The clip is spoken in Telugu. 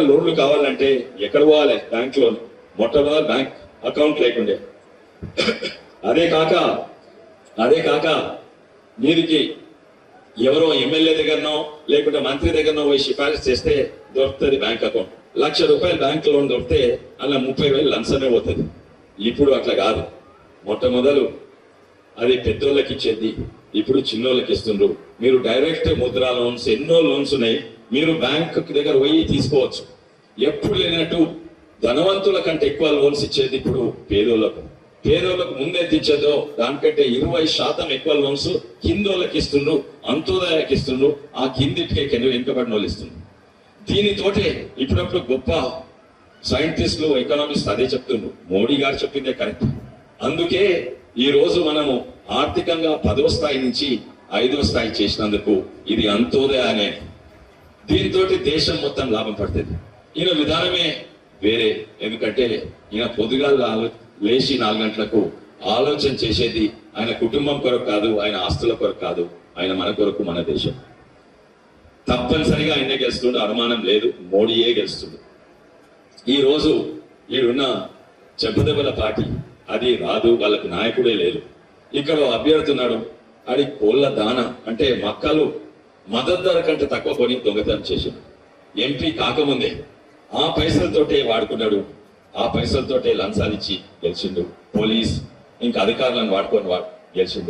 లోన్లు కావాలంటే ఎక్కడ పోవాలి? Bank loan. మొట్టమొదటి బ్యాంక్ అకౌంట్ లేకుండే. అదే కాక మీదికి ఎవరో ఎమ్మెల్యే దగ్గరనో లేకుంటే మంత్రి దగ్గరనో పోయి సిఫారసు చేస్తే దొరుకుతుంది బ్యాంక్ అకౌంట్. ₹1,00,000 బ్యాంక్ లోన్ దొరికితే అలా 30,000 లంచమే పోతుంది. ఇప్పుడు అట్లా కాదు. మొట్టమొదలు అది పెద్దోళ్ళకి ఇచ్చేది, ఇప్పుడు చిన్నోళ్ళకి ఇస్తుండ్రు. మీరు డైరెక్ట్ ముద్రా లోన్స్, ఎన్నో లోన్స్ ఉన్నాయి, మీరు బ్యాంక్ దగ్గర పోయి తీసుకోవచ్చు. ఎప్పుడు లేనట్టు ధనవంతుల కంటే ఎక్కువ లోన్స్ ఇచ్చేది ఇప్పుడు పేదోళ్ళకు. పేదోళ్ళకు ముందే ఇచ్చేదో దానికంటే 20% ఎక్కువ లోన్స్ కిందోళ్ళకి ఇస్తుండ్రు, అంత్యోదయకి ఇస్తుండ్రు, ఆ కిందిటికే వెనుకబడిన వాళ్ళు ఇస్తుండ్రు. దీనితోటే ఇప్పుడప్పుడు గొప్ప సైంటిస్టులు, ఎకనామిస్ట్ అదే చెప్తుండ్రు. మోడీ గారు చెప్పిందే కరెక్ట్. అందుకే ఈ రోజు మనము ఆర్థికంగా 10వ స్థాయి నుంచి 5వ స్థాయి చేసినందుకు ఇది అంత్యోదయ అనే. దీంతో దేశం మొత్తం లాభం పడుతుంది. ఈయన విధానమే వేరే. ఎందుకంటే ఈయన పొద్దుగాల లేచి 4 గంటలకు ఆలోచన చేసేది ఆయన కుటుంబం కొరకు కాదు, ఆయన ఆస్తుల కొరకు కాదు, ఆయన మన కొరకు, మన దేశం. తప్పనిసరిగా ఆయనే గెలుస్తుండు, అనుమానం లేదు. మోడీయే గెలుస్తుండు. ఈ రోజు ఈడున్న చెప్పుదెబ్బల పార్టీ అది రాదు, వాళ్ళకి నాయకుడే లేదు. ఇక్కడ అభ్యర్థి ఉన్నాడు, అది కోళ్ళ దాన అంటే మక్కలు మద్దతు ధర కంటే తక్కువ కొని దొంగతనం చేసిండు. ఎంపీ కాకముందే ఆ పైసలతోటే వాడుకున్నాడు, ఆ పైసలతోటే లంచాలిచ్చి గెలిచిండు. పోలీస్ ఇంకా అధికారులను వాడుకొని గెలిచిండు.